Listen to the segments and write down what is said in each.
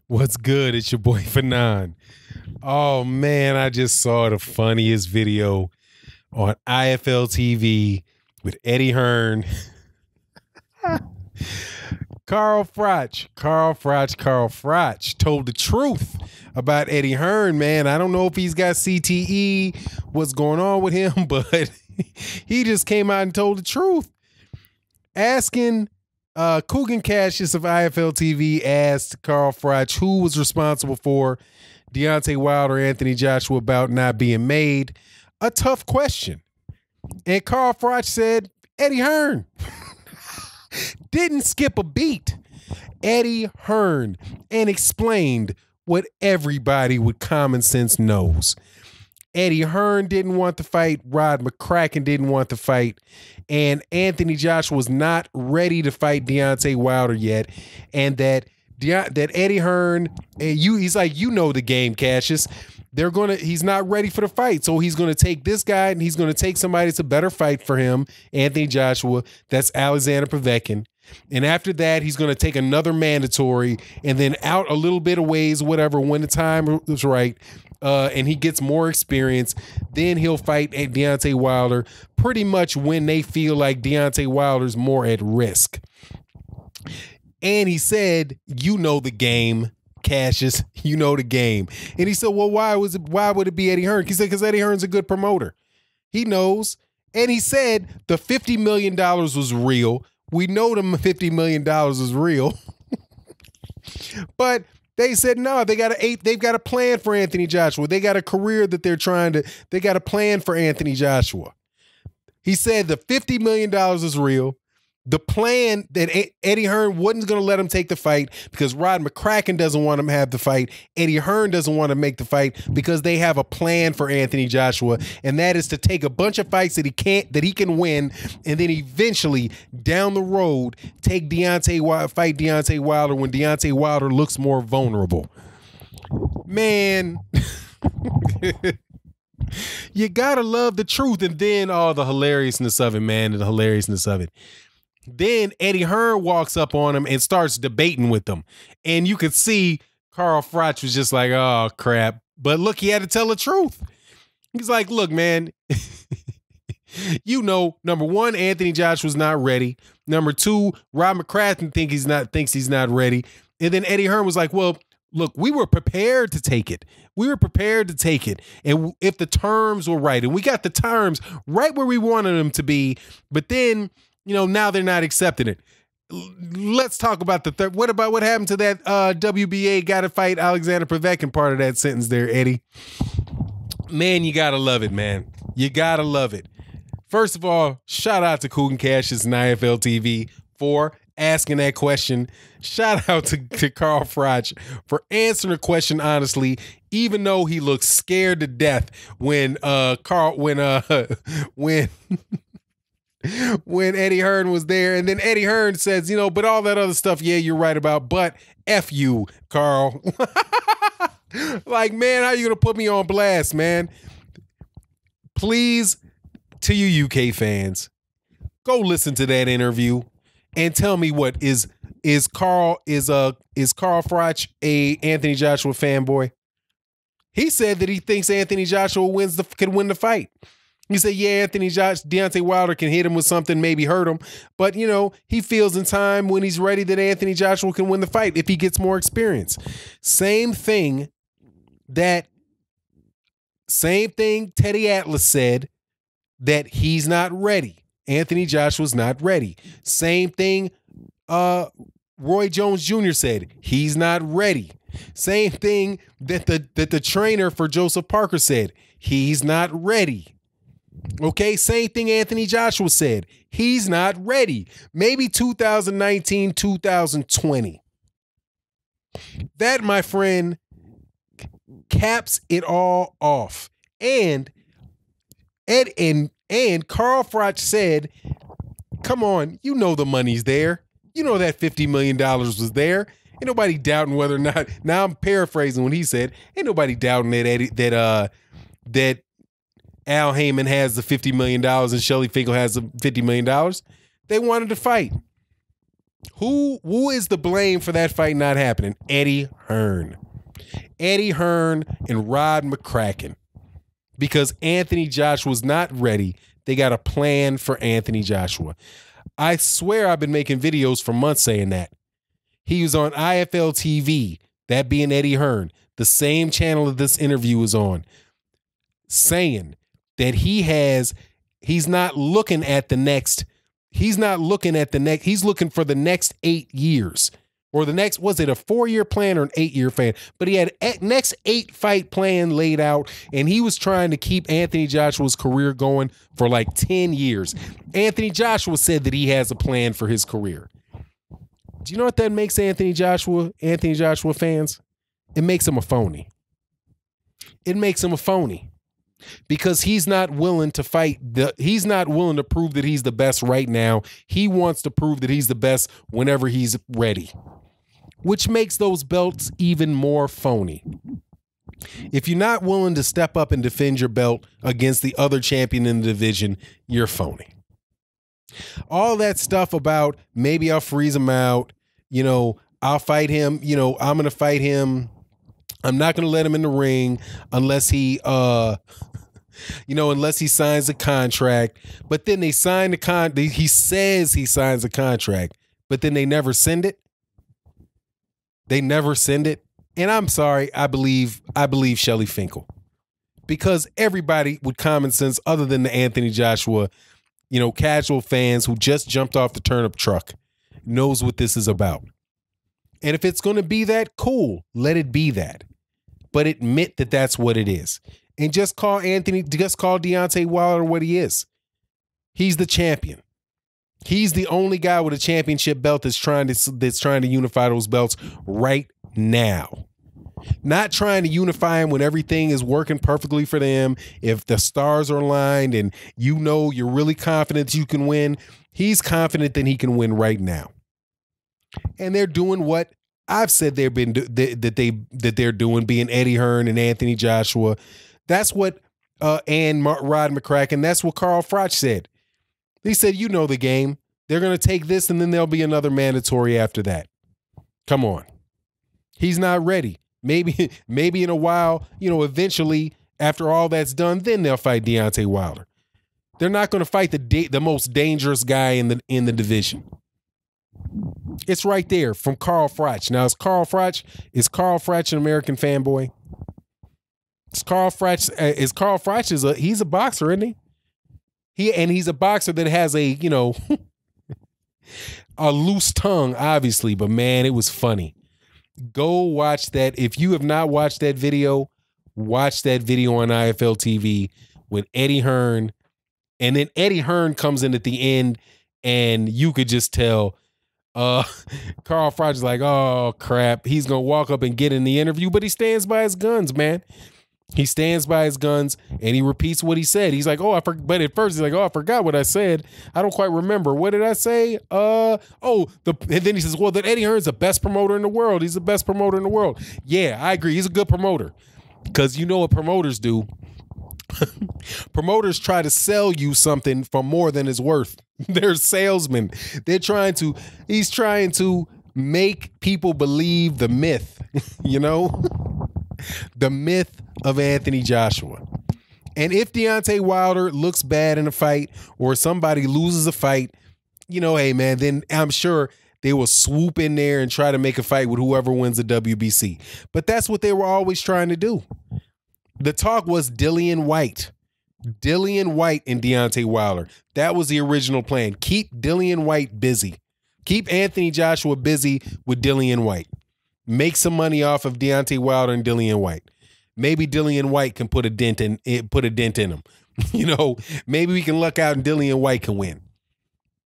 What's good? It's your boy Fanon. Oh man, I just saw the funniest video on IFL TV with Eddie Hearn. Carl Froch told the truth about Eddie Hearn, man. I don't know if he's got CTE, what's going on with him, but he just came out and told the truth. Asking Coogan Cassius of IFL TV asked Carl Froch who was responsible for Deontay Wilder, Anthony Joshua bout not being made. A tough question. And Carl Froch said, Eddie Hearn. Didn't skip a beat. Eddie Hearn, and explained what everybody with common sense knows. Eddie Hearn didn't want to fight. Rod McCracken didn't want to fight. And Anthony Joshua was not ready to fight Deontay Wilder yet. And that Eddie Hearn, he's like, you know the game, Cassius. He's not ready for the fight. So he's going to take this guy and he's going to take somebody that's a better fight for him, Anthony Joshua. That's Alexander Povetkin. And after that, he's going to take another mandatory and then out a little bit of ways, whatever, when the time is right. And he gets more experience. Then he'll fight Deontay Wilder pretty much when they feel like Deontay Wilder's more at risk. And he said, you know the game, Cassius, you know the game. And he said, well, why would it be Eddie Hearn? He said, because Eddie Hearn's a good promoter. He knows. And he said the $50 million was real. We know the $50 million is real. But they said, no, they've got a plan for Anthony Joshua. They got a career that they got a plan for Anthony Joshua. He said the $50 million is real. The plan that Eddie Hearn wasn't going to let him take the fight because Rod McCracken doesn't want him to have the fight. Eddie Hearn doesn't want to make the fight because they have a plan for Anthony Joshua, and that is to take a bunch of fights that he can win, and then eventually down the road fight Deontay Wilder when Deontay Wilder looks more vulnerable. Man. You gotta love the truth, and then the hilariousness of it, man, and the hilariousness of it. Then Eddie Hearn walks up on him and starts debating with him. And you could see Carl Froch was just like, oh, crap. But look, he had to tell the truth. He's like, look, man, you know, number one, Anthony Joshua's not ready. Number two, Rod McCracken thinks he's not ready. And then Eddie Hearn was like, well, look, we were prepared to take it. And if the terms were right, and we got the terms right where we wanted them to be, but then, you know, now they're not accepting it. Let's talk about what happened to that WBA got to fight Alexander Povetkin part of that sentence there, Eddie. Man, you got to love it, man. You got to love it. First of all, shout out to Coogan Cassius and IFL TV for asking that question. Shout out to Carl Froch for answering the question honestly, even though he looked scared to death when when Eddie Hearn was there. And then Eddie Hearn says, you know, but all that other stuff, yeah, you're right about, but F you, Carl. Like, man, how you going to put me on blast, man? Please, to you UK fans, go listen to that interview and tell me what is Carl Froch a Anthony Joshua fanboy? He said that he thinks Anthony Joshua can win the fight. He said, yeah, Deontay Wilder can hit him with something, maybe hurt him. But, you know, he feels in time when he's ready that Anthony Joshua can win the fight if he gets more experience. Same thing Teddy Atlas said, that he's not ready. Anthony Joshua's not ready. Same thing Roy Jones Jr. said, he's not ready. Same thing that the trainer for Joseph Parker said, he's not ready. Okay, same thing Anthony Joshua said. He's not ready. Maybe 2019, 2020. That, my friend, caps it all off. And Carl Froch said, come on, you know the money's there. You know that $50 million was there. Ain't nobody doubting whether or not. Now I'm paraphrasing when he said, ain't nobody doubting that Al Heyman has the $50 million and Shelly Finkel has the $50 million. They wanted to fight. Who is the blame for that fight not happening? Eddie Hearn. Eddie Hearn and Rod McCracken. Because Anthony Joshua's not ready. They got a plan for Anthony Joshua. I swear I've been making videos for months saying that. He was on IFL TV, that being Eddie Hearn, the same channel that this interview is on, saying that he's not looking at the next, he's looking for the next 8 years. Or the next, was it a 4-year plan or an 8-year plan? But he had a next 8-fight plan laid out, and he was trying to keep Anthony Joshua's career going for like 10 years. Anthony Joshua said that he has a plan for his career. Do you know what that makes Anthony Joshua fans? It makes him a phony. It makes him a phony. Because he's not willing to fight. He's not willing to prove that he's the best right now. He wants to prove that he's the best whenever he's ready, which makes those belts even more phony. If you're not willing to step up and defend your belt against the other champion in the division, you're phony. All that stuff about maybe I'll freeze him out, I'll fight him, I'm going to fight him. I'm not going to let him in the ring unless he unless he signs a contract. But then they sign he says he signs a contract, but then they never send it. They never send it. And I'm sorry, I believe Shelly Finkel. Because everybody with common sense, other than the Anthony Joshua, casual fans who just jumped off the turnip truck, knows what this is about. And if it's going to be that, cool, let it be that. But admit that that's what it is. And just call Deontay Wilder what he is. He's the champion. He's the only guy with a championship belt that's trying to unify those belts right now. Not trying to unify them when everything is working perfectly for them. If the stars are aligned and you're really confident you can win, he's confident that he can win right now. And they're doing what I've said they're doing, being Eddie Hearn and Anthony Joshua. That's what and Rod McCracken. That's what Carl Froch said. He said, the game. They're going to take this, and then there'll be another mandatory after that. Come on, he's not ready. Maybe in a while, eventually after all that's done, then they'll fight Deontay Wilder. They're not going to fight the most dangerous guy in the division. It's right there from Carl Froch. Now, is Carl Froch an American fanboy? Carl Froch he's a boxer, isn't he? He's a boxer that has a loose tongue, obviously, but man, it was funny. Go watch that. If you have not watched that video, watch that video on IFL TV with Eddie Hearn. And then Eddie Hearn comes in at the end, and you could just tell Carl Froch is like, oh, crap. He's going to walk up and get in the interview, but he stands by his guns, man. He stands by his guns, and he repeats what he said. He's like, but at first he's like, I forgot what I said. I don't quite remember. What did I say? And then he says, well, that Eddie Hearn's the best promoter in the world. He's the best promoter in the world. Yeah, I agree. He's a good promoter. Because you know what promoters do. Promoters try to sell you something for more than it's worth. They're salesmen. He's trying to make people believe the myth, the myth of Anthony Joshua. And if Deontay Wilder looks bad in a fight or somebody loses a fight, hey man, then I'm sure they will swoop in there and try to make a fight with whoever wins the WBC. But that's what they were always trying to do. The talk was Dillian White and Deontay Wilder. That was the original plan. Keep Dillian White busy. Keep Anthony Joshua busy with Dillian White. Make some money off of Deontay Wilder and Dillian White. Maybe Dillian White can put a dent in him. Maybe we can luck out and Dillian White can win.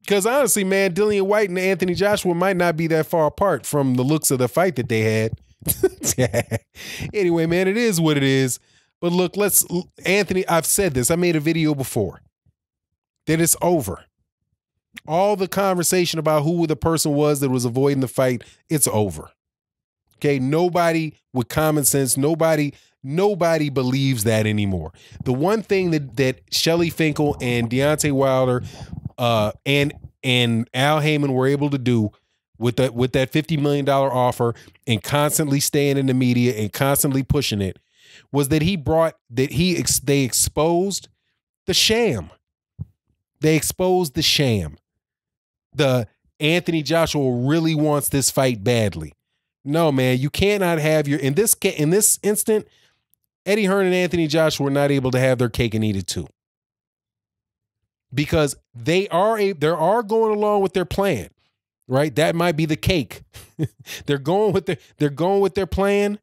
Because honestly, man, Dillian White and Anthony Joshua might not be that far apart from the looks of the fight that they had. Anyway, man, it is what it is. But look, Anthony, I've said this. I made a video before that it's over. All the conversation about who the person was that was avoiding the fight, it's over. Okay, nobody with common sense, nobody believes that anymore. The one thing that Shelly Finkel and Deontay Wilder and Al Heyman were able to do with that $50 million offer and constantly staying in the media and constantly pushing it, was that they exposed the sham. They exposed the sham. The Anthony Joshua really wants this fight badly. No, man, you cannot have in this instant, Eddie Hearn and Anthony Joshua were not able to have their cake and eat it too. Because they are going along with their plan, right? That might be the cake. They're going with their plan.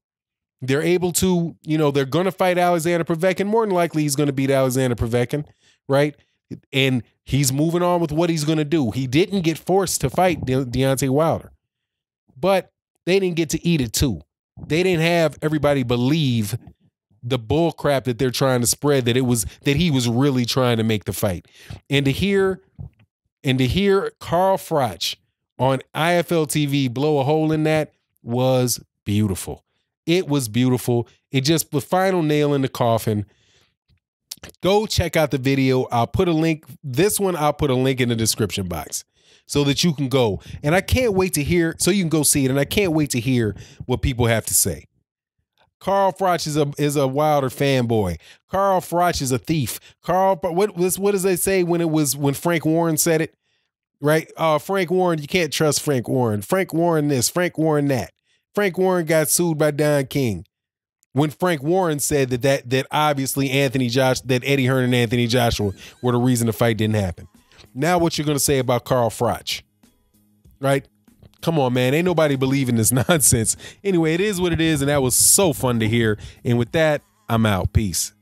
They're able to, they're going to fight Alexander Povetkin. More than likely, he's going to beat Alexander Povetkin, right? And he's moving on with what he's going to do. He didn't get forced to fight Deontay Wilder, but they didn't get to eat it too. They didn't have everybody believe the bull crap that they're trying to spread, that he was really trying to make the fight. And to hear Carl Froch on IFL TV blow a hole in that was beautiful. It was beautiful. It just the final nail in the coffin. Go check out the video. I'll put a link. This one, I'll put a link in the description box so that you can go. And I can't wait to hear, so you can go see it. And I can't wait to hear what people have to say. Carl Froch is a Wilder fanboy. Carl Froch is a thief. What does they say when Frank Warren said it? Right? Frank Warren, you can't trust Frank Warren. Frank Warren this, Frank Warren that. Frank Warren got sued by Don King. When Frank Warren said that obviously that Eddie Hearn and Anthony Joshua were the reason the fight didn't happen. Now what you're going to say about Carl Froch, right? Come on, man. Ain't nobody believing this nonsense. Anyway, it is what it is, and that was so fun to hear. And with that, I'm out. Peace.